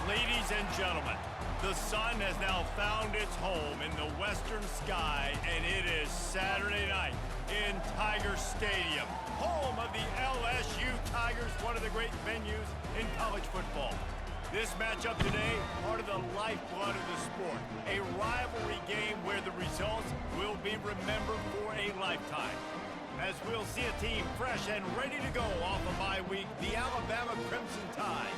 Ladies and gentlemen, the sun has now found its home in the western sky, and it is Saturday night in Tiger Stadium, home of the LSU Tigers, one of the great venues in college football. This matchup today, part of the lifeblood of the sport, a rivalry game where the results will be remembered for a lifetime. As we'll see a team fresh and ready to go off a bye week, the Alabama Crimson Tide,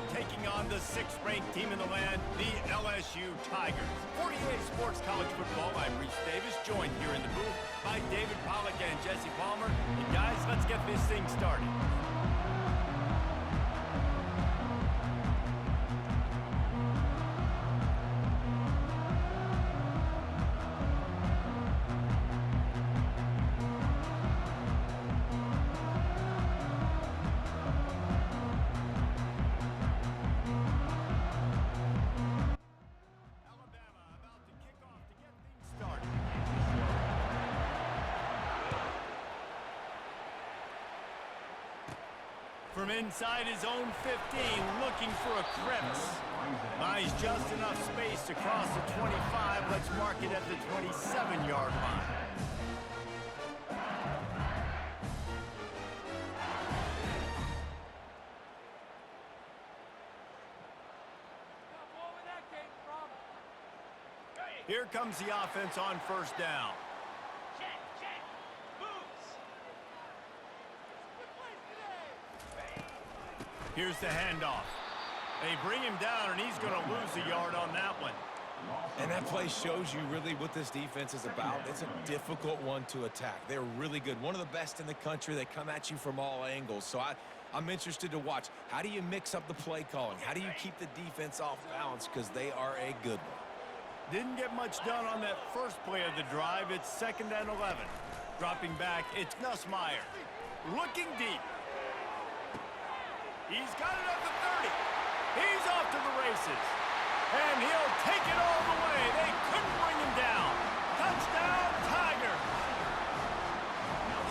taking on the 6th-ranked team in the land, the LSU Tigers. 48 Sports College Football, I'm Reese Davis, joined here in the booth by David Pollack and Jesse Palmer. And guys, let's get this thing started. From inside his own 15, looking for a crevice. Buys just enough space to cross the 25. Let's mark it at the 27-yard line. Here comes the offense on first down. Here's the handoff. They bring him down, and he's going to lose a yard on that one. And that play shows you really what this defense is about. It's a difficult one to attack. They're really good. One of the best in the country. They come at you from all angles. So I'm interested to watch. How do you mix up the play calling? How do you keep the defense off balance? Because they are a good one. Didn't get much done on that first play of the drive. It's 2nd and 11. Dropping back, it's Nussmeier. Looking deep. He's got it at the 30. He's off to the races. And he'll take it all the way. They couldn't bring him down. Touchdown, Tigers.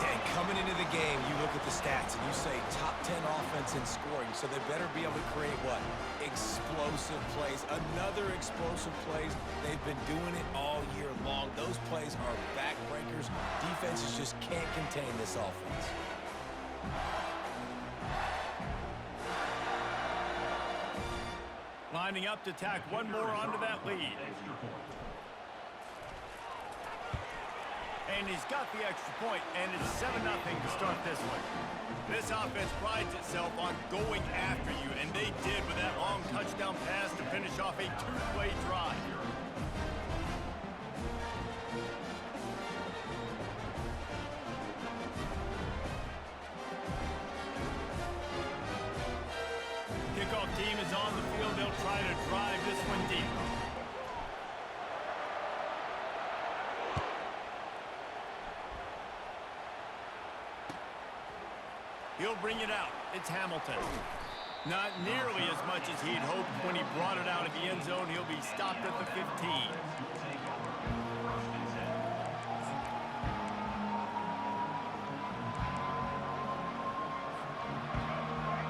And coming into the game, you look at the stats and you say top 10 offense in scoring. So they better be able to create what? Explosive plays. Another explosive plays. They've been doing it all year long. Those plays are backbreakers. Defenses just can't contain this offense. Lining up to tack one more onto that lead. And he's got the extra point, and it's 7-0 to start this one. This offense prides itself on going after you, and they did with that long touchdown pass to finish off a 2-play drive. Kickoff team is on the field. They'll try to drive this one deep. He'll bring it out. It's Hamilton. Not nearly as much as he'd hoped when he brought it out of the end zone. He'll be stopped at the 15.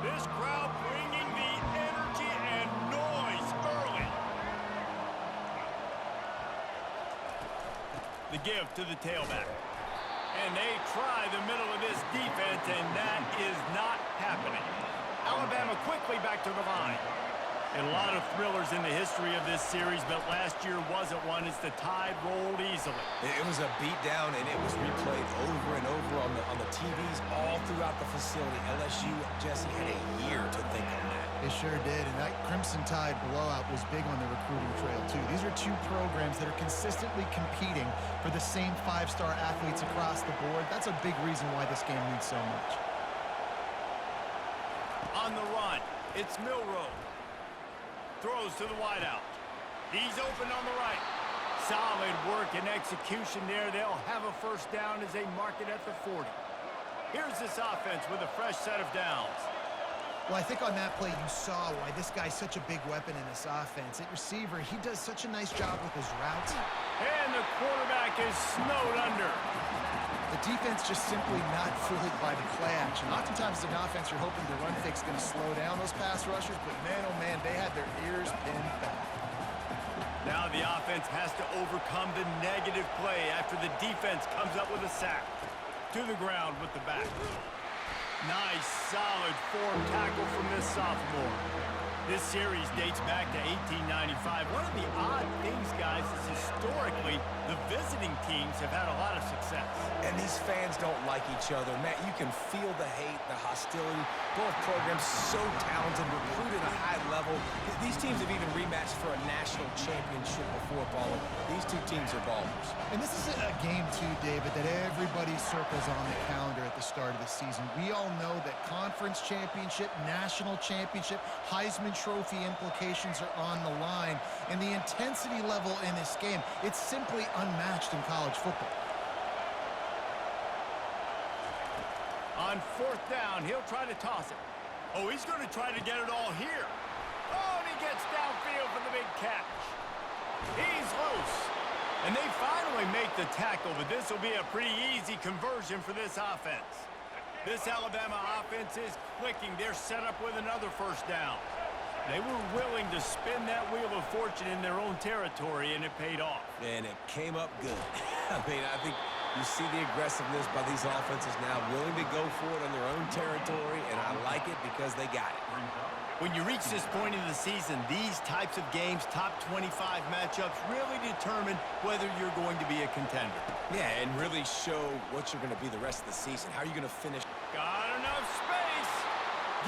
This crowd bringing the energy and noise early. The give to the tailback. And they try the middle of this defense, and that is not happening. Alabama quickly back to the line. And a lot of thrillers in the history of this series, but last year wasn't one as the Tide rolled easily. It was a beatdown, and it was replayed over and over on the TVs all throughout the facility. LSU, Jesse, had a year to think on that. They sure did, and that Crimson Tide blowout was big on the recruiting trail, too. These are two programs that are consistently competing for the same 5-star athletes across the board. That's a big reason why this game means so much. On the run, it's Milroe. Throws to the wideout. He's open on the right. Solid work and execution there. They'll have a first down as they mark it at the 40. Here's this offense with a fresh set of downs. Well, I think on that play you saw why this guy's such a big weapon in this offense. At receiver, he does such a nice job with his routes. And the quarterback is snowed under. The defense just simply not fooled by the play action. Oftentimes as an offense, you're hoping the run fake's going to slow down those pass rushers, but man, oh man, they had their ears pinned back. Now the offense has to overcome the negative play after the defense comes up with a sack. To the ground with the back. Nice, solid form tackle from this sophomore. This series dates back to 1895. One of the odd things, guys, is historically the visiting teams have had a lot of success. And these fans don't like each other. Matt, you can feel the hate, the hostility. Both programs so talented, recruited at a high level. These teams have even rematched for a national championship before balling. These two teams are ballers. And this is a game, too, David, that everybody circles on the calendar at the start of the season. We all know that conference championship, national championship, Heisman Trophy implications are on the line. And the intensity level in this game, it's simply unmatched in college football. On fourth down, he'll try to toss it. Oh, he's going to try to get it all here. Oh, and he gets downfield for the big catch. He's loose. And they finally make the tackle, but this will be a pretty easy conversion for this offense. This Alabama offense is clicking. They're set up with another first down. They were willing to spin that wheel of fortune in their own territory, and it paid off. And it came up good. I mean, I think you see the aggressiveness by these offenses now, willing to go for it on their own territory, and I like it because they got it. When you reach this point in the season, these types of games, top 25 matchups, really determine whether you're going to be a contender. Yeah, and really show what you're going to be the rest of the season. How are you going to finish? Got enough space.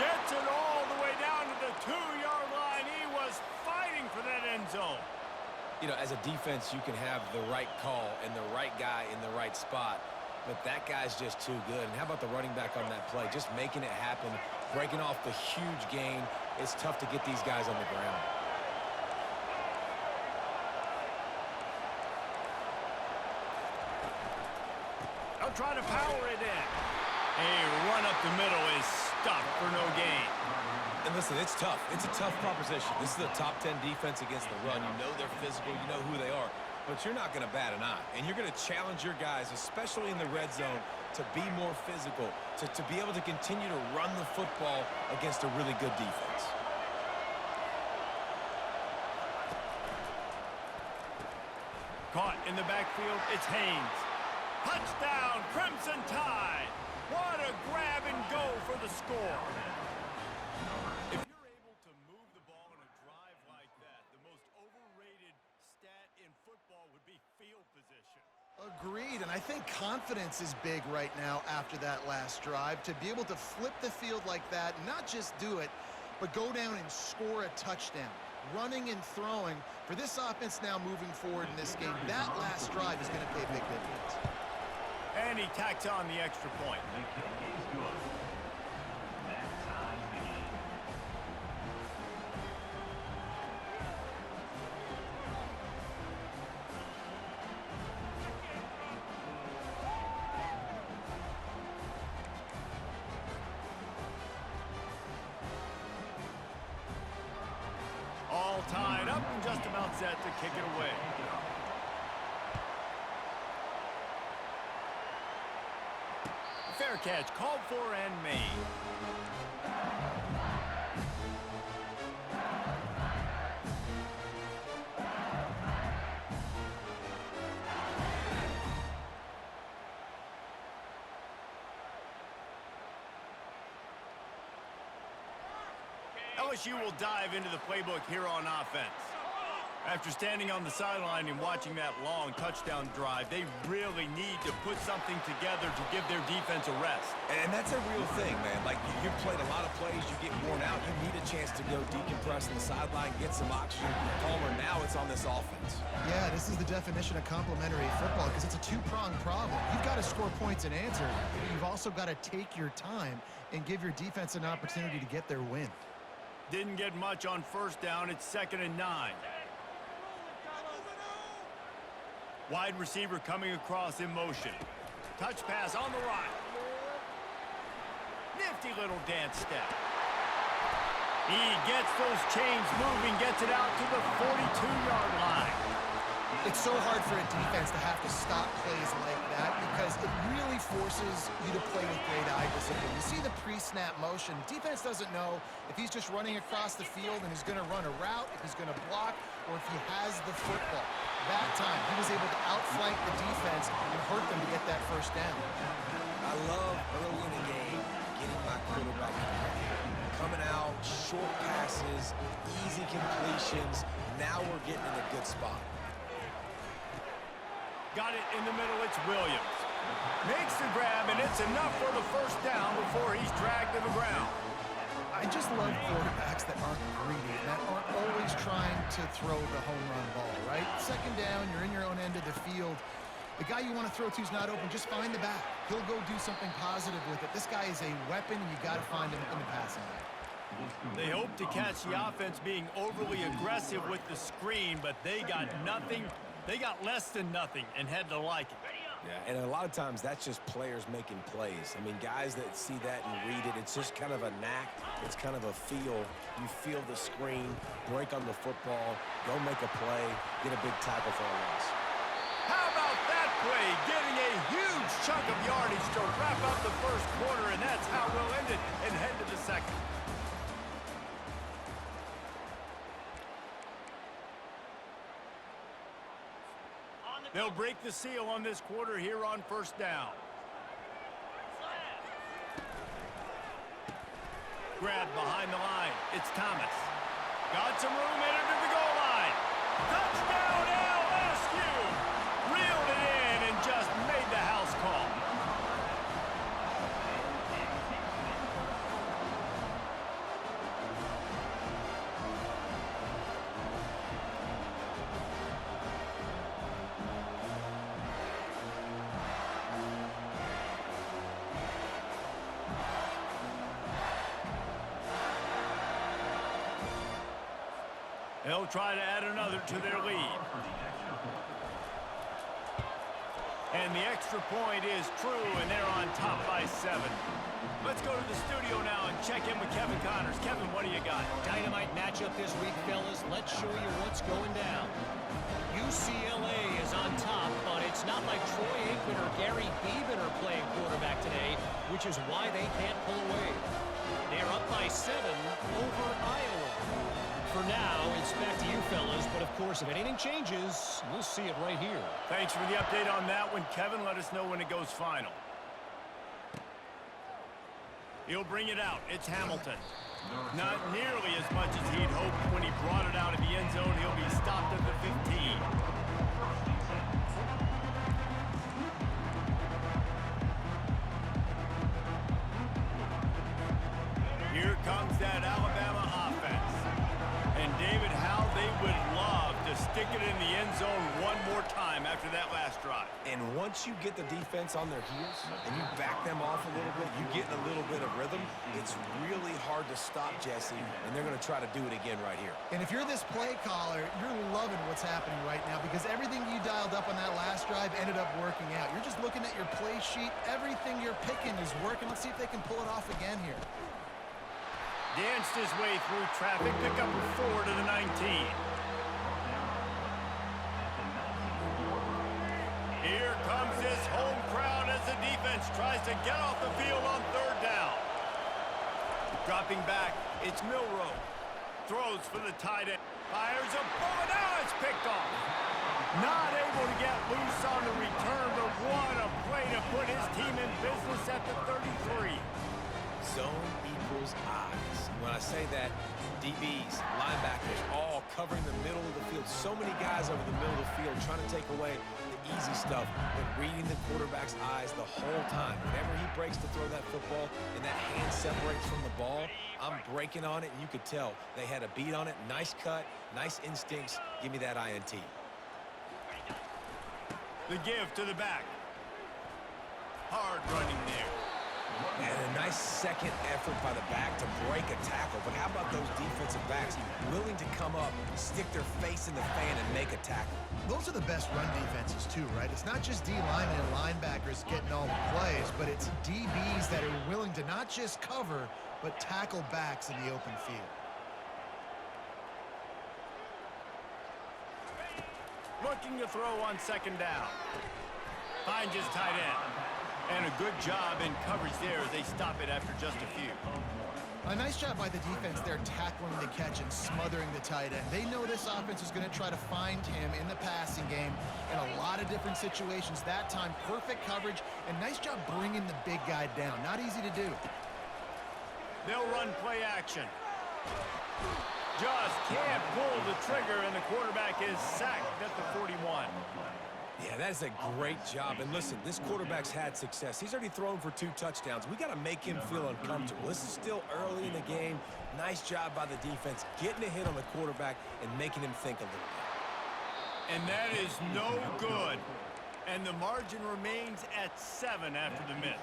Gets it all the way down to the 2-yard line. He was fighting for that end zone. You know, as a defense, you can have the right call and the right guy in the right spot, but that guy's just too good. And how about the running back on that play? Just making it happen, breaking off the huge gain. It's tough to get these guys on the ground. They'll try to power it in. A run up the middle is stuffed for no gain. And listen, it's tough. It's a tough proposition. This is a top 10 defense against the run. You know they're physical. You know who they are. But you're not going to bat an eye. And you're going to challenge your guys, especially in the red zone, to be more physical, to be able to continue to run the football against a really good defense. Caught in the backfield, it's Haynes. Touchdown, Crimson Tide. What a grab and go for the score. If you're able to move the ball in a drive like that, the most overrated stat in football would be field position. Agreed, and I think confidence is big right now after that last drive. To be able to flip the field like that, not just do it, but go down and score a touchdown. Running and throwing, for this offense now moving forward in this game, that last drive is going to pay big dividends. And he tacks on the extra point. All tied up and just about set to kick it away. Fair catch, called for and made. LSU will dive into the playbook here on offense. After standing on the sideline and watching that long touchdown drive, they really need to put something together to give their defense a rest. And that's a real thing, man. Like, you've played a lot of plays, you get worn out, you need a chance to go decompress on the sideline, get some oxygen. Palmer, now it's on this offense. Yeah, this is the definition of complementary football because it's a two-pronged problem. You've got to score points and answer, but you've also got to take your time and give your defense an opportunity to get their win. Didn't get much on first down. It's 2nd and 9. Wide receiver coming across in motion. Touch pass on the right. Nifty little dance step. He gets those chains moving, gets it out to the 42-yard line. It's so hard for a defense to have to stop plays like that because it really forces you to play with great eye discipline. You see the pre-snap motion. Defense doesn't know if he's just running across the field and he's going to run a route, if he's going to block, or if he has the football. That time, he was able to outflank the defense and hurt them to get that first down. I love early in the game getting my quarterback coming out, short passes, easy completions. Now we're getting in a good spot. Got it in the middle, it's Williams. Makes the grab, and it's enough for the first down before he's dragged to the ground. I just love quarterbacks that aren't greedy, that aren't always trying to throw the home run ball, right? Second down, you're in your own end of the field. The guy you want to throw to is not open. Just find the back. He'll go do something positive with it. This guy is a weapon, and you got to find him in the passing game. They hope to catch the offense being overly aggressive with the screen, but they got nothing. They got less than nothing and had to like it. Yeah, and a lot of times that's just players making plays. I mean, guys that see that and read it, it's just kind of a knack. It's kind of a feel. You feel the screen, break on the football, go make a play, get a big tackle for a loss. How about that play? Getting a huge chunk of yardage to wrap up the first quarter, and that's how we'll end it and head to the second. They'll break the seal on this quarter here on first down. Grab behind the line. It's Thomas. Got some room, entered to the goal line. Touchdown LSU! Reeled it in and just made the house call. They'll try to add another to their lead. And the extra point is true, and they're on top by 7. Let's go to the studio now and check in with Kevin Connors. Kevin, what do you got? Dynamite matchup this week, fellas. Let's show you what's going down. UCLA is on top, but it's not like Troy Aikman or Gary Beeman are playing quarterback today, which is why they can't pull away. They're up by 7 over Iowa. For now, it's back to you, fellas, but of course, if anything changes, we'll see it right here. Thanks for the update on that one, Kevin. Let us know when it goes final. He'll bring it out. It's Hamilton. Not nearly as much as he'd hoped when he brought it out of the end zone. He'll be stopped at the 15. Here comes that Alabama offense. And David, how they would love to stick it in the end zone one more time after that last drive. And once you get the defense on their heels and you back them off a little bit, you get in a little bit of rhythm, it's really hard to stop Jesse, and they're going to try to do it again right here. And if you're this play caller, you're loving what's happening right now because everything you dialed up on that last drive ended up working out. You're just looking at your play sheet. Everything you're picking is working. Let's see if they can pull it off again here. Danced his way through traffic, pick up a 4 to the 19. Here comes this home crowd as the defense tries to get off the field on third down. Dropping back, it's Milroe. Throws for the tight end. Fires a bullet. Now it's picked off. Not able to get loose on the return, but what a play to put his team in business at the 33. Zone equals eyes. When I say that, DBs, linebackers, all covering the middle of the field. So many guys over the middle of the field trying to take away the easy stuff, but reading the quarterback's eyes the whole time. Whenever he breaks to throw that football and that hand separates from the ball, I'm breaking on it, and you could tell they had a beat on it. Nice cut, nice instincts. Give me that INT. The give to the back. Hard running there. And a nice second effort by the back to break a tackle. But how about those defensive backs willing to come up, stick their face in the fan, and make a tackle? Those are the best run defenses too, right? It's not just D linemen and linebackers getting all the plays, but it's DBs that are willing to not just cover, but tackle backs in the open field. Looking to throw on second down. Finds his tight end. And a good job in coverage there as they stop it after just a few. A nice job by the defense there, tackling the catch and smothering the tight end. They know this offense is going to try to find him in the passing game in a lot of different situations. That time, perfect coverage, and nice job bringing the big guy down. Not easy to do. They'll run play action. Just can't pull the trigger, and the quarterback is sacked at the 41. Yeah, that is a great job. And listen, this quarterback's had success. He's already thrown for 2 touchdowns. We got to make him feel uncomfortable. This is still early in the game. Nice job by the defense, getting a hit on the quarterback and making him think a little bit. And that is no good. And the margin remains at 7 after the miss.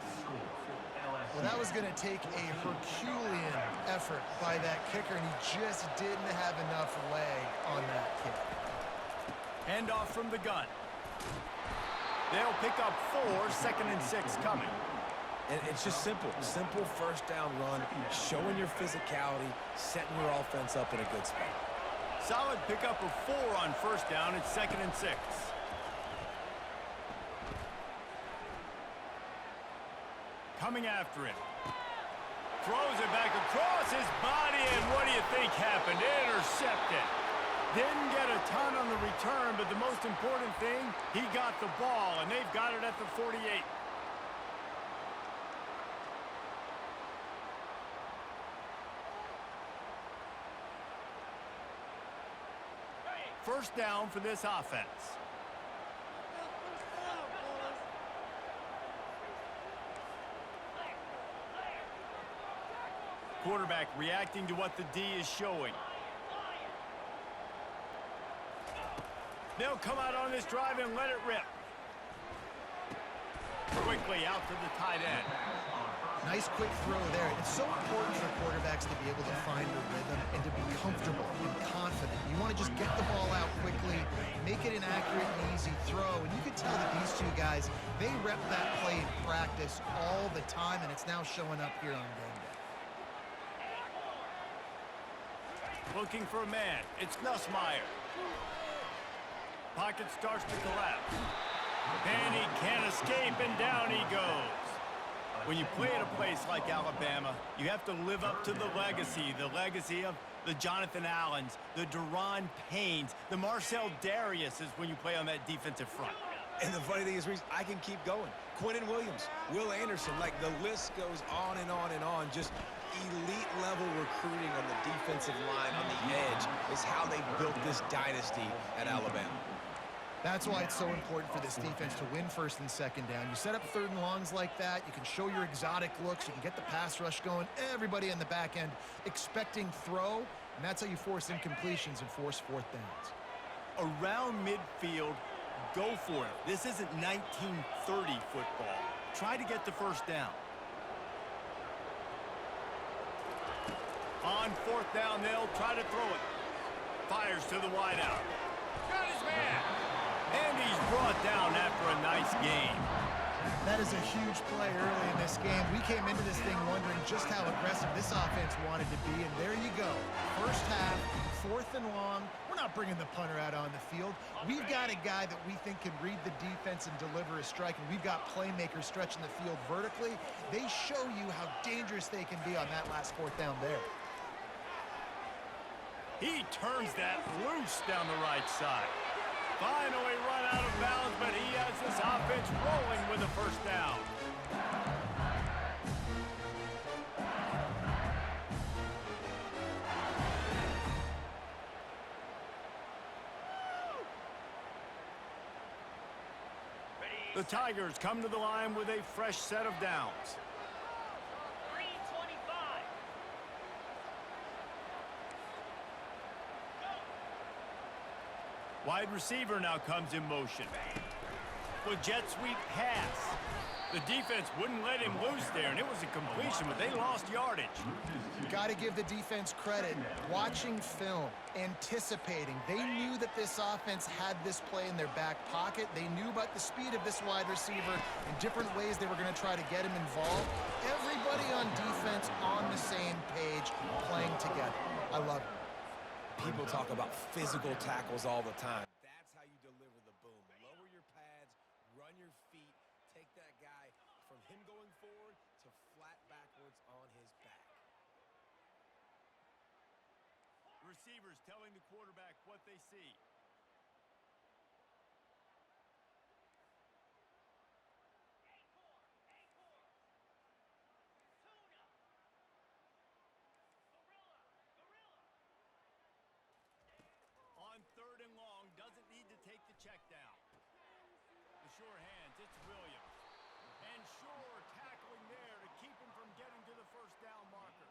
Well, that was going to take a Herculean effort by that kicker, and he just didn't have enough leg on that kick. Handoff from the gun. They'll pick up 4, second and 6 coming. And it's just simple. Simple first down run, showing your physicality, setting your offense up in a good spot. Solid pickup of 4 on first down. It's second and 6. Coming after him. Throws it back across his body, and what do you think happened? Intercepted. Didn't get a ton on the return, but the most important thing, he got the ball, and they've got it at the 48. First down for this offense. Quarterback reacting to what the D is showing. They'll come out on this drive and let it rip. Quickly out to the tight end. Nice quick throw there. It's so important for quarterbacks to be able to find a rhythm and to be comfortable and confident. You want to just get the ball out quickly, make it an accurate and easy throw. And you can tell that these two guys, they rep that play in practice all the time, and it's now showing up here on game day. Looking for a man. It's Nussmeier. Pocket starts to collapse. And he can't escape, and down he goes. When you play at a place like Alabama, you have to live up to the legacy of the Jonathan Allens, the Deron Paynes, the Marcel Dariuses when you play on that defensive front. And the funny thing is, Reese, I can keep going. Quinnen Williams, Will Anderson, like the list goes on and on and on. Just elite-level recruiting on the defensive line, on the edge, is how they built this dynasty at Alabama. That's why it's so important for this defense to win first and second down. You set up third and longs like that, you can show your exotic looks, you can get the pass rush going, everybody in the back end expecting throw, and that's how you force incompletions and force fourth downs. Around midfield, go for it. This isn't 1930 football. Try to get the first down. On fourth down, they'll try to throw it. Fires to the wideout. Got his man. And he's brought down after a nice gain. That is a huge play early in this game. We came into this thing wondering just how aggressive this offense wanted to be, and there you go. First half, fourth and long. We're not bringing the punter out on the field. We've got a guy that we think can read the defense and deliver a strike, and we've got playmakers stretching the field vertically. They show you how dangerous they can be on that last fourth down there. He turns that loose down the right side. Finally run out of bounds, but he has this offense rolling with a first down. The Tigers come to the line with a fresh set of downs. Wide receiver now comes in motion. With jet sweep pass. The defense wouldn't let him loose there, and it was a completion, but they lost yardage. Got to give the defense credit. Watching film, anticipating. They knew that this offense had this play in their back pocket. They knew about the speed of this wide receiver and different ways they were going to try to get him involved. Everybody on defense on the same page, playing together. I love it. People talk about physical tackles all the time. That's how you deliver receivers telling the quarterback what they see. On 3rd and long, doesn't need to take the check down. The sure hands, it's Williams. And sure, tackling there to keep him from getting to the first down marker.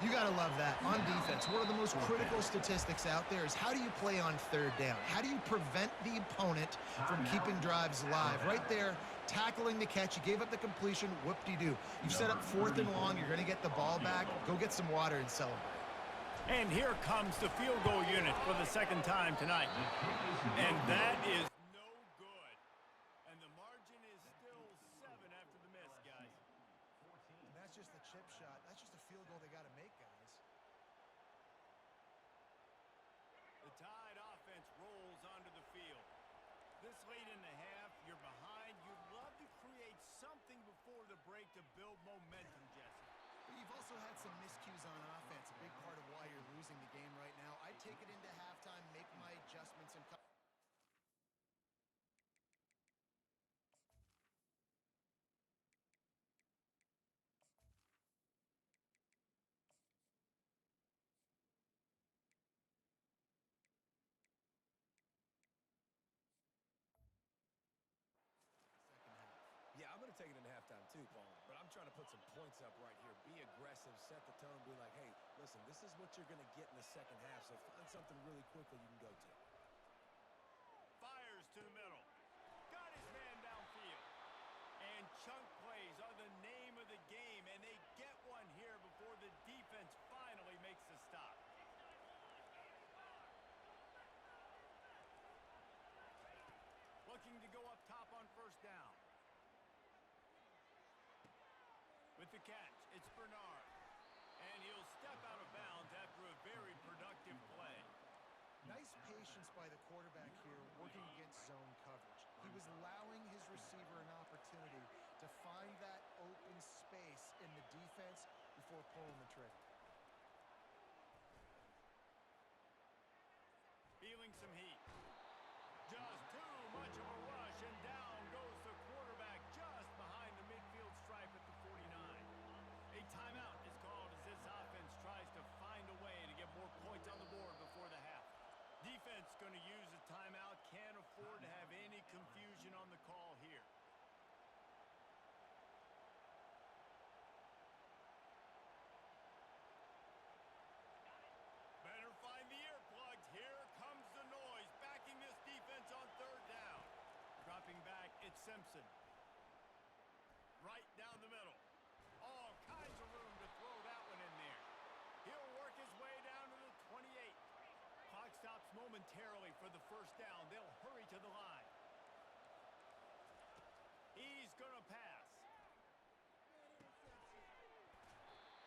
You got to love that. On defense, one of the most critical statistics out there is how do you play on 3rd down? How do you prevent the opponent from keeping drives alive? Right there, tackling the catch. You gave up the completion, whoop-de-doo. You've set up 4th and long. You're going to get the ball back. Go get some water and celebrate. And here comes the field goal unit for the 2nd time tonight. And that is no good. And the margin is still 7 after the miss, guys. And that's just a chip shot. That's just a field goal they got to make, guys. The Tide offense rolls onto the field. This late in the half, you're behind. You'd love to create something before the break to build momentum, Jesse. But you've also had some miscues on offense, a big part of why you're losing the game right now. I'd take it into halftime, make my adjustments, and come. Yeah, I'm going to take it into halftime too, Paul. But I'm trying to put some points up right here. Be aggressive, set the tone, be like, hey, listen, this is what you're going to get in the 2nd half, so find something really quickly you can go to. Fires to the middle. Got his man downfield. And chunk plays are the name of the game, and they get one here before the defense finally makes the stop. Looking to go up top on 1st down. With the catch, it's Bernard. And he'll step out of bounds after a very productive play. Nice patience by the quarterback here, working against zone coverage. He was allowing his receiver an opportunity to find that open space in the defense before pulling the trigger. Feeling some heat. Just too much of a rush, and down goes the quarterback just behind the midfield stripe at the 49. A timeout is called as this offense tries to find a way to get more points on the board before the half. Defense going to use a timeout. Can't afford to have any confusion on the call here. Better find the earplugs. Here comes the noise, backing this defense on 3rd down. Dropping back, it's Simpson. Right down the middle. All kinds of room to throw that one in there. He'll work his way down to the 28. Clock stops momentarily for the 1st down. They'll hurry to the line. He's going to pass.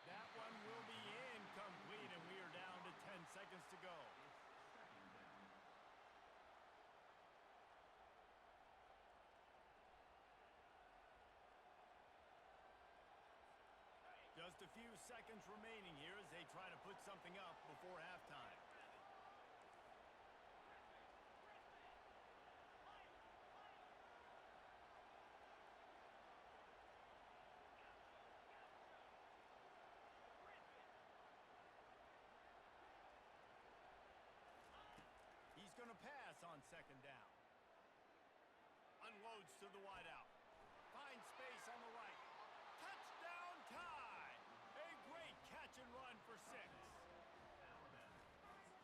That one will be incomplete, and we are down to 10 seconds to go. Just a few seconds remaining here as they try to put something up before halftime. He's going to pass on 2nd down. Unloads to the wideout. Finds space on the right. Touchdown Tide! A great catch and run for 6.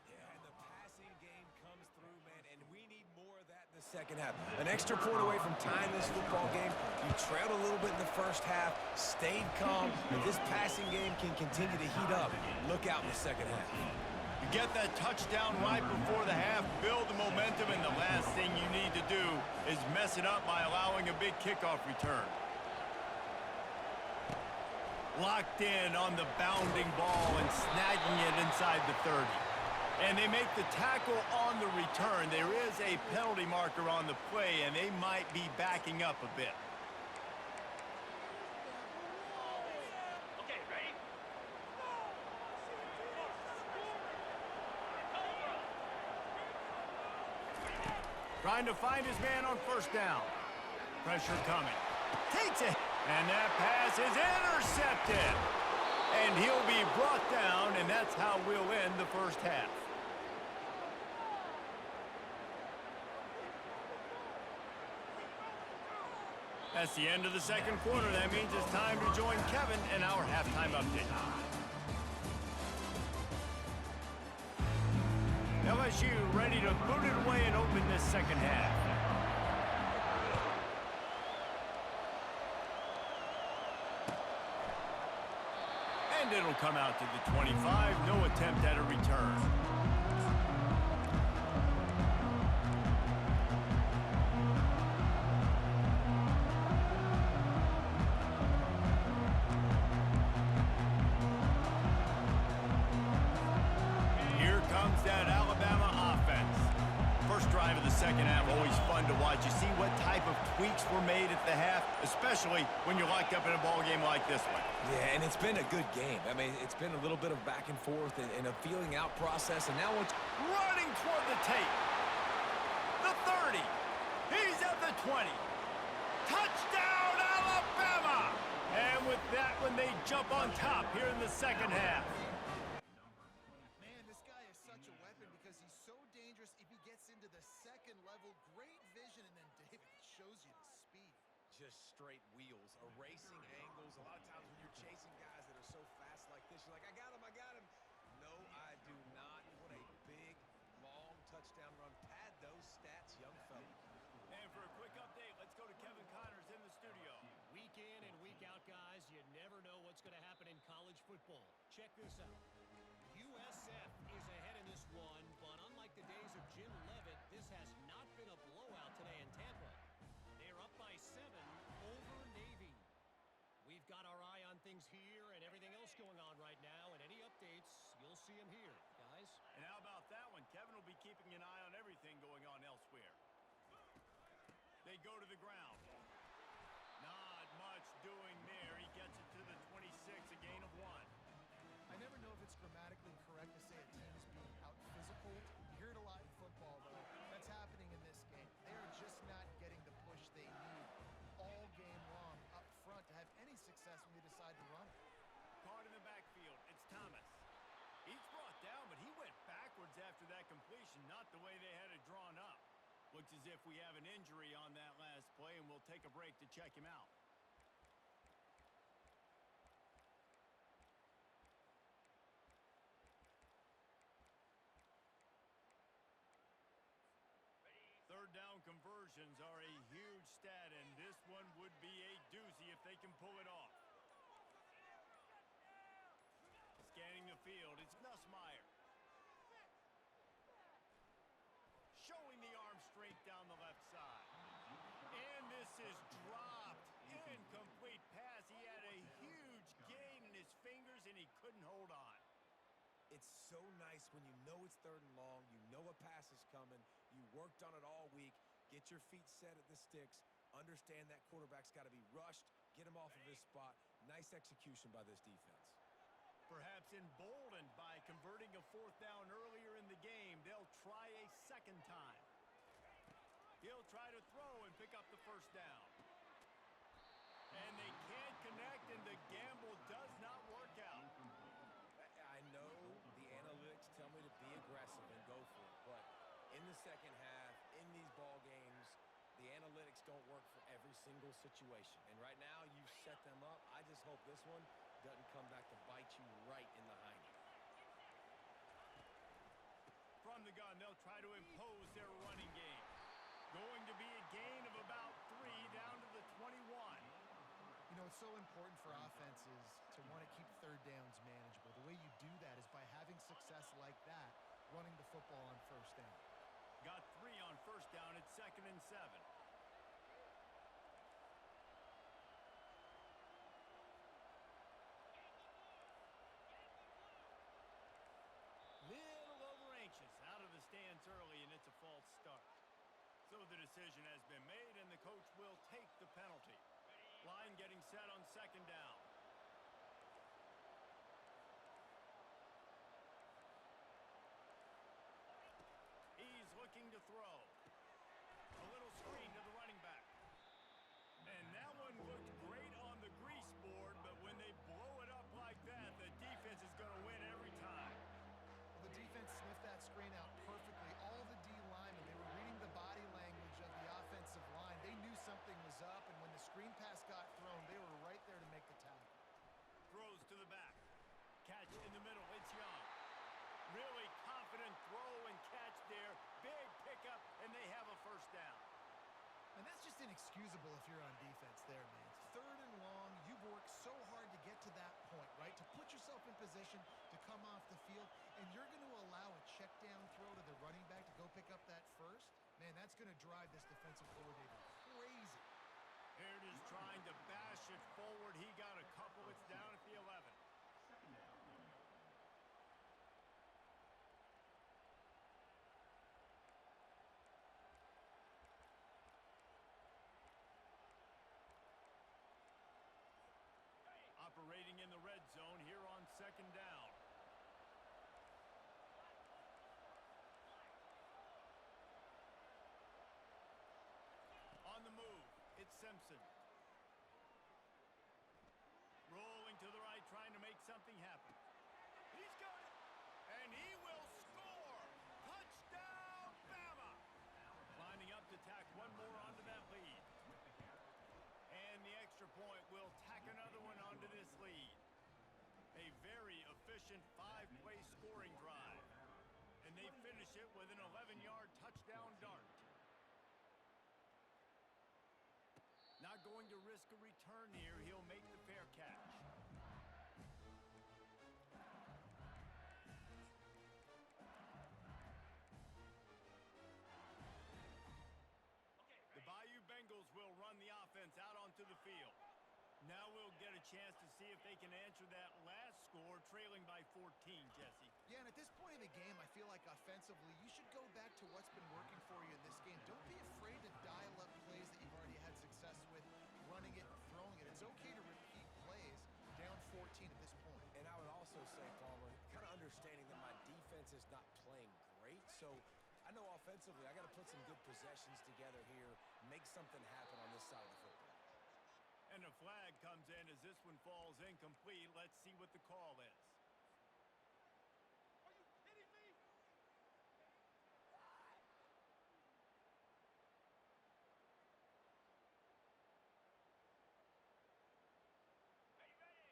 Yeah, and the passing game comes through, man, and we need more of that in the 2nd half. An extra point away from tying this football game. You trailed a little bit in the 1st half, stayed calm, and this passing game can continue to heat up. Look out in the 2nd half. You get that touchdown right before the half, build the momentum, and the last thing you need to do is mess it up by allowing a big kickoff return. Locked in on the bounding ball and snagging it inside the 30. And they make the tackle on the return. There is a penalty marker on the play, and they might be backing up a bit. Okay, ready? Trying to find his man on first down. Pressure coming. Takes it. And that pass is intercepted. And he'll be brought down, and that's how we'll end the first half. That's the end of the second quarter. That means it's time to join Kevin in our halftime update. LSU ready to boot it away and open this second half. And it'll come out to the 25. No attempt at a return. That Alabama offense. First drive of the second half, always fun to watch. You see what type of tweaks were made at the half, especially when you're locked up in a ball game like this one. Yeah, and it's been a good game. I mean, it's been a little bit of back and forth and a feeling out process, and now it's running toward the tape. The 30. He's at the 20. Touchdown, Alabama! And with that one, they jump on top here in the second half. Such a weapon because he's so dangerous if he gets into the second level. Great vision, and then David shows you the speed. Just straight wheels, erasing angles. A lot of times when you're chasing guys that are so fast like this, you're like, I got him, I got him. No, I do not. What a big, long touchdown run. Pad those stats, young fella. And for a quick update, let's go to Kevin Connors in the studio. Week in and week out, guys, you never know what's going to happen in college football. Check this out. USF is ahead in this one, but unlike the days of Jim Leavitt, this has not been a blowout today in Tampa. They're up by 7 over Navy. We've got our eye on things here and everything else going on right now, and any updates, you'll see them here, guys. And how about that one? Kevin will be keeping an eye on everything going on elsewhere. They go to the ground. Not much doing there. He gets it to the 26, a gain of 1. I never know if it's grammatically correct to say a team is being out-physical. You hear it a lot in football, though. That's happening in this game. They are just not getting the push they need all game long up front to have any success when they decide to run it. Caught in the backfield. It's Thomas. He's brought down, but he went backwards after that completion, not the way they had it drawn up. Looks as if we have an injury on that last play, and we'll take a break to check him out. Third down conversions are a huge stat, and this one would be a doozy if they can pull it off. Scanning the field, it's Nussmeier. Showing the arm strength down the left side. And this is dropped. Incomplete pass. He had a huge gain in his fingers, and he couldn't hold on. It's so nice when you know it's 3rd and long, you know a pass is coming, you worked on it all week, get your feet set at the sticks, understand that quarterback's got to be rushed, get him off of his spot. Nice execution by this defense. Perhaps emboldened by converting a 4th down earlier in the game, they'll try a second time. He'll try to throw and pick up the 1st down. And they can't connect, and the gamble does not work out. I know the analytics tell me to be aggressive and go for it, but in the second half, in these ball games, the analytics don't work for every single situation. And right now, you've set them up. I just hope this one doesn't come back to bite you right in the hiney. From the gun, they'll try to impose their running game. Going to be a gain of about 3 down to the 21. You know, it's so important for offenses to want to keep 3rd downs manageable. The way you do that is by having success like that, running the football on 1st down. Got 3 on 1st down at 2nd and 7. Little over anxious out of the stands early, and it's a false start. So the decision has been made, and the coach will take the penalty. Line getting set on 2nd down. He's looking to throw. And that's just inexcusable if you're on defense there, man. 3rd and long, you've worked so hard to get to that point, right? To put yourself in position to come off the field, and you're going to allow a check down throw to the running back to go pick up that first? Man, that's going to drive this defensive coordinator crazy. Here it is trying to bash it forward. He got a couple. It's down at the 11. Operating in the red zone here on 2nd down. On the move, it's Simpson. Rolling to the right, trying to make something happen. He's got it, and he will score! Touchdown, Bama! Lining up to tack one more onto that lead. And the extra point will tack another one onto this lead. A very efficient 5-play scoring drive. And they finish it with an 11-yard touchdown dart. Not going to risk a return here. He'll make the fair catch. The Bayou Bengals will run the offense out onto the field. Now we'll get a chance to see if they can answer that last score, trailing by 14, Jesse. Yeah, and at this point in the game, I feel like offensively, you should go back to what's been working for you in this game. Don't be afraid to dial up plays that you've already had success with, running it and throwing it. It's okay to repeat plays down 14 at this point. And I would also say, Palmer, kind of understanding that my defense is not playing great, so I know offensively I got to put some good possessions together here, make something happen on this side of the football. And a flag comes in as this one falls incomplete. Let's see what the call is. Are you kidding me?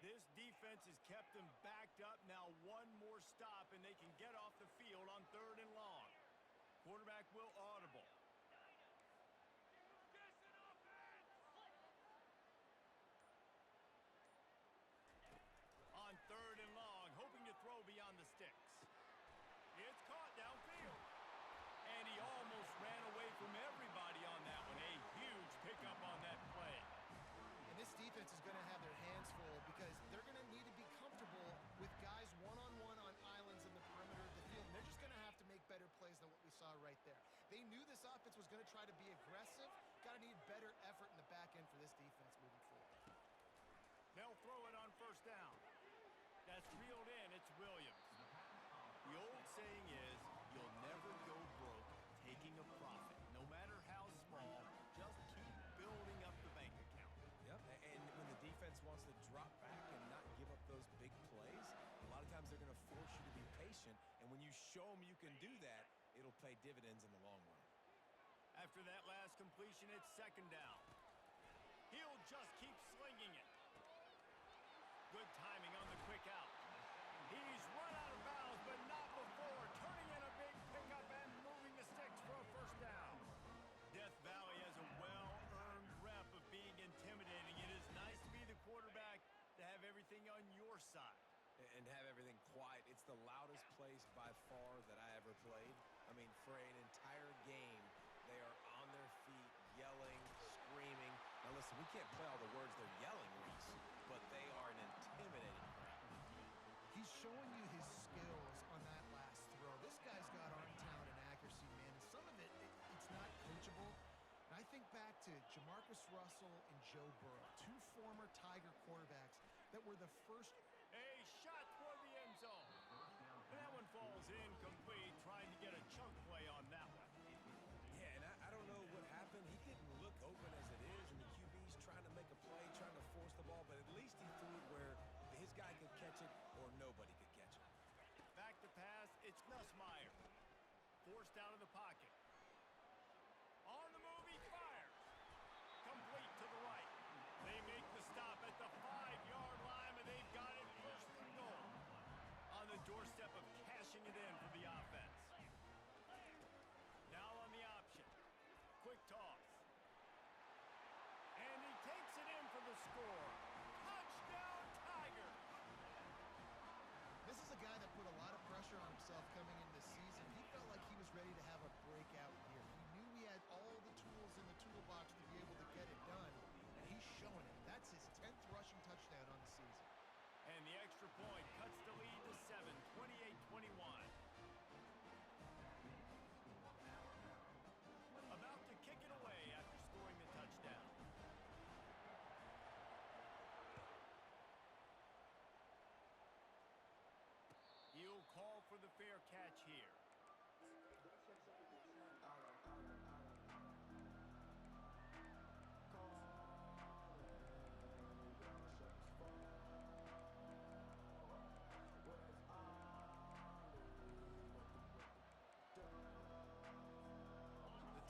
This defense has kept them backed up. Now one more stop and they can get off the field on 3rd and long. Quarterback will audible. On 3rd and long, hoping to throw beyond the sticks. It's caught downfield. And he almost ran away from everybody on that one. A huge pickup on that play. And this defense is going to have their hands full because they're going to need to be comfortable with guys one-on-one on islands in the perimeter of the field. And they're just going to have to make better plays than what we saw right there. They knew this offense was going to try to be aggressive. Got to need better effort in the back end for this defense moving forward. They'll throw it on 1st down. That's reeled in. It's Williams. The old saying is, you'll never go broke taking a profit. No matter how small, just keep building up the bank account. Yep, and when the defense wants to drop back and not give up those big plays, a lot of times they're going to force you to be patient, and when you show them you can do that, it'll pay dividends in the long run. After that last completion, it's 2nd down. He'll just keep slinging it. Good timing on the quick out. He's run out of bounds, but not before. Turning in a big pickup and moving the sticks for a 1st down. Death Valley has a well-earned rep of being intimidating. It is nice to be the quarterback, to have everything on your side. And have everything quiet. It's the loudest place by far that I ever played. I mean, for an entire game, they are on their feet, yelling, screaming. Now listen, we can't play all the words they're yelling, Reese, but they are an intimidating crowd. He's showing you his skills on that last throw. This guy's got arm talent and accuracy, man. And some of it's not coachable. And I think back to Jamarcus Russell and Joe Burrow, 2 former Tiger quarterbacks that were the first. A shot toward the end zone. And that one falls incomplete, trying to get a chunk play on that one. Yeah, and I don't know what happened. He didn't look open as it is, and the QB's trying to make a play, trying to force the ball, but at least he threw it where his guy could catch it or nobody could catch it. Back to pass, it's Nussmeier. Forced out of the pocket. On the move, he fires. Complete to the right. They make the stop at the 5-yard line, and they've got it 1st and goal. On the doorstep of cashing it in for the offense. Now on the option. Quick toss. score. Touchdown, Tigers! This is a guy that put a lot of pressure on himself coming into the season. He felt like he was ready to have a breakout year. He knew he had all the tools in the toolbox to be able to get it done, and he's showing it. That's his 10th rushing touchdown on the season. And the extra point cuts the lead to 7, 28-21. About to kick it away after scoring the touchdown. He'll call for the fair catch here. The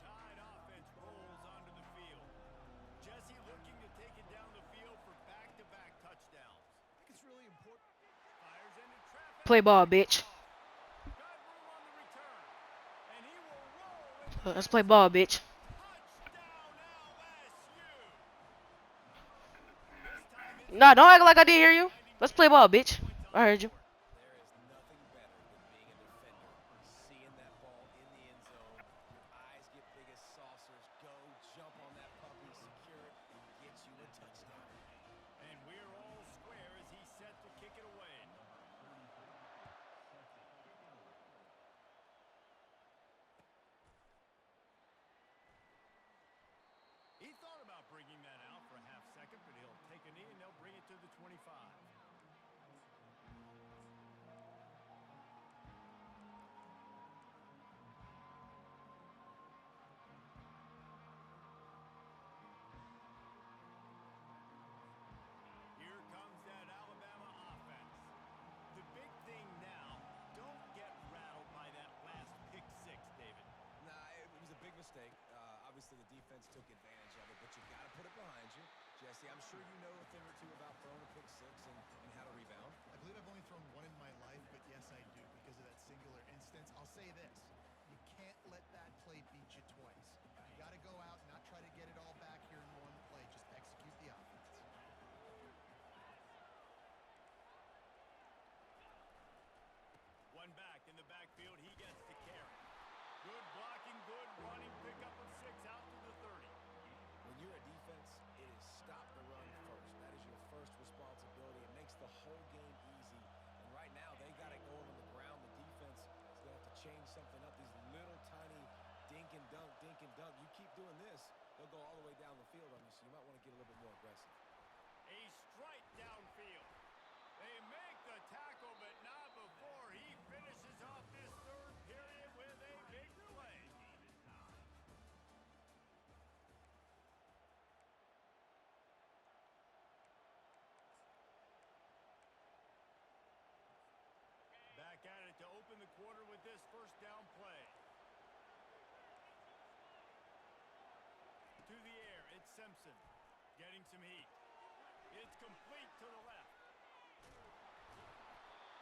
Tide offense rolls onto the field. Jesse looking to take it down the field for back-to-back touchdowns. I think it's really important. Fires into traffic. Play ball, bitch. Got room on the return. And he will roll into Let's play ball, bitch. touchdown LSU. This time it's Nah, don't act like I didn't hear you. Let's play ball, bitch. I heard you. There is nothing better than being a defender. Seeing that ball in the end zone, your eyes get big as saucers. Go, jump on that puppy, secure it, and get you a touchdown. And we're all square as he's set to kick it away. He thought about bringing that out for a half second, but he'll take a knee and they'll bring it to the 25. Here comes that Alabama offense. The big thing now, don't get rattled by that last pick six, David. Nah, it was a big mistake. Obviously, the defense took advantage of it, but you got to put it behind you. Jesse, I'm sure you know a thing or two about throwing a pick six and how to rebound. I believe I've only thrown one in my life, but yes, I do because of that singular instance. I'll say this. You can't let that play beat you twice. You got to go out and not try to get it all back here in one play. Just execute the offense. One back in the backfield, he gets to carry. Good blocking, good running, pickup of 6 out to the 30. When you're a defense, it is stop the run first. That is your first responsibility. It makes the whole game easy. And right now, they got it going on the ground. The defense is going to have to change something up. These little tiny dink and dunk, dink and dunk. You keep doing this, they'll go all the way down the field on you, so you might want to get a little bit more aggressive. A strike downfield. They make the tackle, but not before he finishes off this third period with a big play. Back at it to open the quarter with this first down play. To the air, it's Simpson. Getting some heat. It's complete to the left.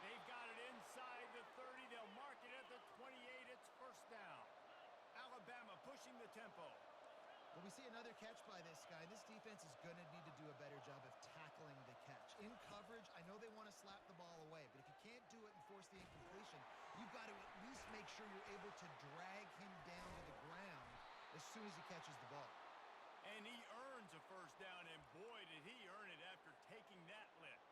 They've got it inside the 30. They'll mark it at the 28. It's first down. Alabama pushing the tempo. When we see another catch by this guy, this defense is going to need to do a better job of tackling the catch. In coverage, I know they want to slap the ball away, but if you can't do it and force the incompletion, you've got to at least make sure you're able to drag him down to the ground as soon as he catches the ball. And he earns a first down, and boy, did he earn it after taking that lift.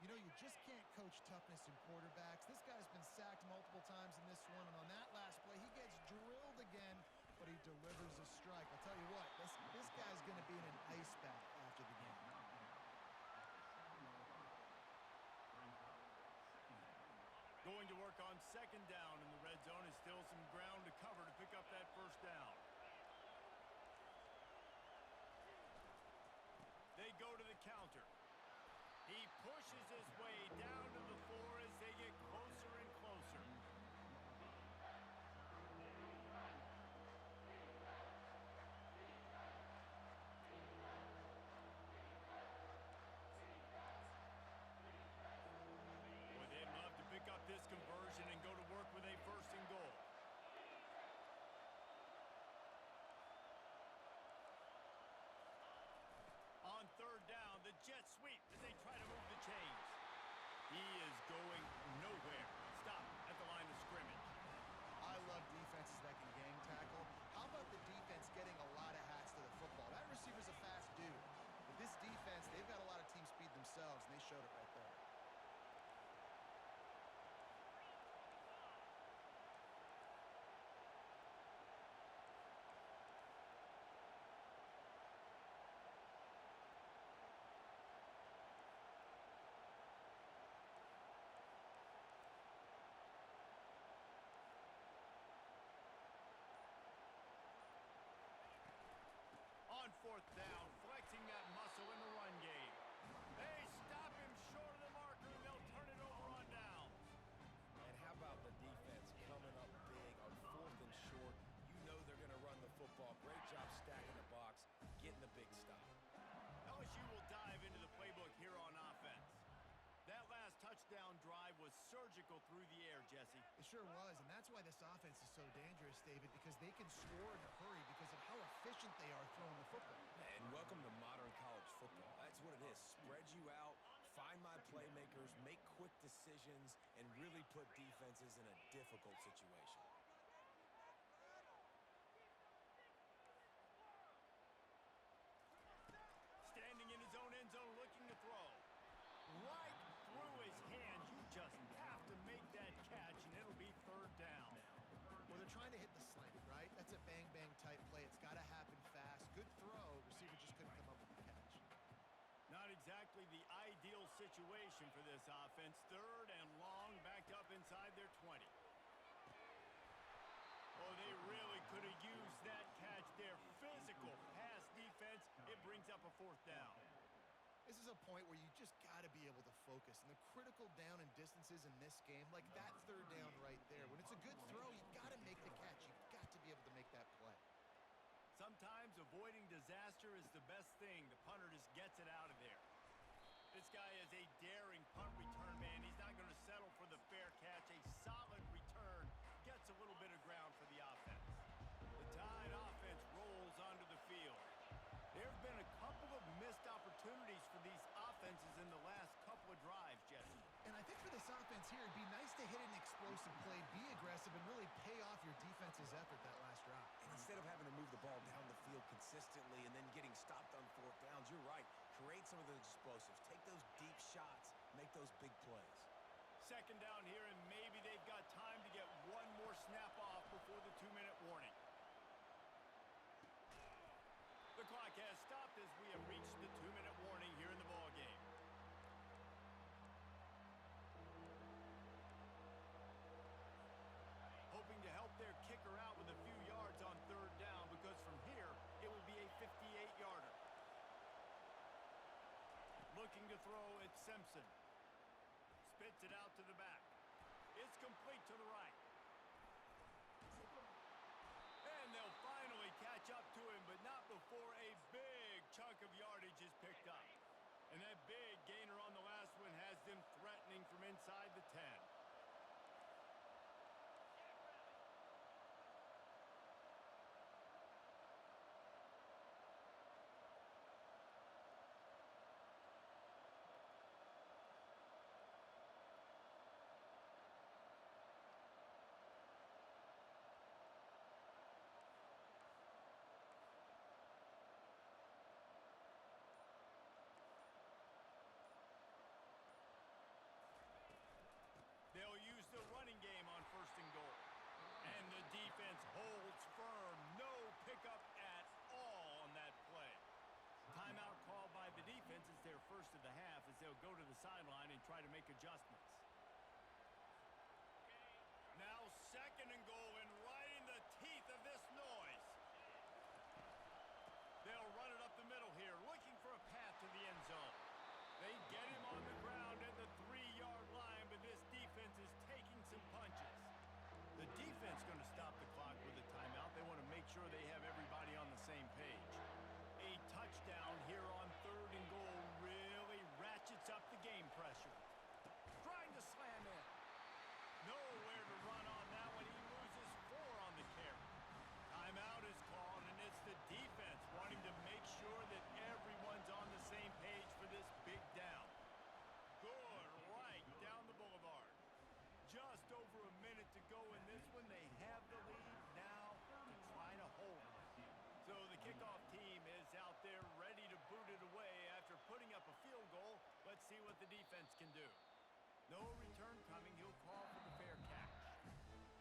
You know, you just can't coach toughness in quarterbacks. This guy's been sacked multiple times in this one, and on that last play, he gets drilled again, but he delivers a strike. I'll tell you what, this guy's going to be in an ice bath after the game. Going to work on second down in the red zone, is still some ground to cover to pick up that first down. They go to the counter. He pushes his way down to the floor as they get closer and closer. Boy, they'd love to pick up this conversion and go to work with a first and goal. On third physical through the air, Jesse. It sure was, and that's why this offense is so dangerous, David, because they can score in a hurry because of how efficient they are throwing the football. And welcome to modern college football. That's what it is. Spread you out, find my playmakers, make quick decisions, and really put defenses in a difficult situation. Standing in his own end zone looking to throw. Right through his hands. You just have to make that catch, and it'll be third down. Well, they're trying to hit the slant, right? That's a bang-bang type play. It's got to happen fast. Good throw. Receiver just couldn't come up with the catch. Not exactly the ideal situation for this offense. Third and long, backed up inside their 20. Oh, they really could have used that catch there. Physical pass defense. It brings up a fourth down. This is a point where you just got to be able to focus. And the critical down and distances in this game, like that third down right there. When it's a good throw, you've got to make the catch. You've got to be able to make that play. Sometimes avoiding disaster is the best thing. The punter just gets it out of there. This guy is a daring punt return man. He's not going to settle for the fair catch. A solid return gets a little bit of ground for the offense. The Tide offense rolls onto the field. There have been a couple of missed opportunities for these offenses in the last couple of drives, Jesse. And I think for this offense here, it'd be nice to hit an explosive play, be aggressive, and really pay off your defense's effort that last drive. And instead of having to move the ball down the field consistently and then getting stopped on fourth downs, you're right. Create some of those explosives. Take those deep shots. Make those big plays. Second down here, and maybe they've got time to get one more snap off before the 2-minute warning. The clock has stopped as we have reached the 2-minute warning here in the ball game. Hoping to help their kicker out with a few yards on third down, because from here it will be a 58-yarder. Looking to throw, it's Simpson. Spits it out to the back. It's complete to the right. And they'll finally catch up to him, but not before a big chunk of yardage is picked up. And that big gainer on the last one has them threatening from inside the 10. They'll use the running game on first and goal. And the defense holds firm. No pickup at all on that play. Timeout called by the defense. It's their first of the half as they'll go to the sideline and try to make adjustments. Now second and goal, and right in the teeth of this noise. They'll run it up the middle here, looking for a path to the end zone. They get him on the ground at the 3-yard line, but this defense is taking some punches. The defense going to stop the clock with a timeout. They want to make sure they have everybody on the same page. A touchdown here on third and goal really ratchets up the game pressure. Trying to slam in. Nowhere to run on that one. He loses 4 on the carry. Timeout is called, and it's the defense wanting to make sure that everyone's on the same page for this big down. Good right down the boulevard. Just over a minute to go in this one. They have the lead now to try to hold it. So the kickoff team is out there ready to boot it away after putting up a field goal. Let's see what the defense can do. No return coming. He'll call for the fair catch.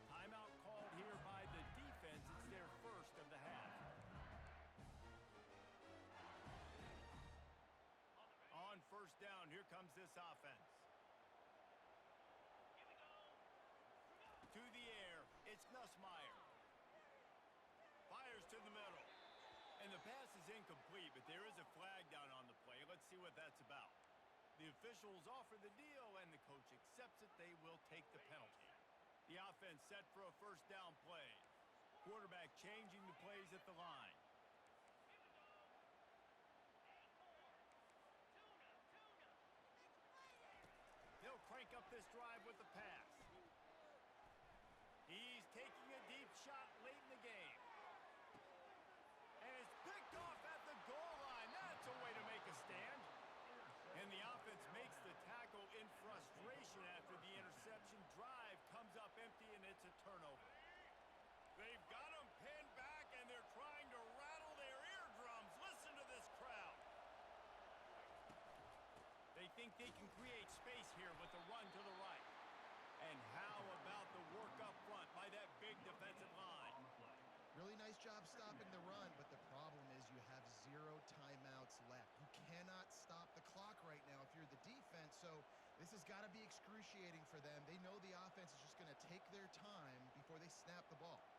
Timeout called here by the defense. It's their first of the half. On first down, here comes this offense. To the air, it's Nussmeier. Fires to the middle. And the pass is incomplete, but there is a flag down on the play. Let's see what that's about. The officials offer the deal, and the coach accepts it. They will take the penalty. The offense set for a first down play. Quarterback changing the plays at the line. They'll crank up this drive with the pass. think they can create space here with the run to the right. And how about the work up front by that big defensive line? Really nice job stopping the run, but the problem is you have 0 timeouts left. You cannot stop the clock right now if you're the defense, so this has got to be excruciating for them. They know the offense is just going to take their time before they snap the ball.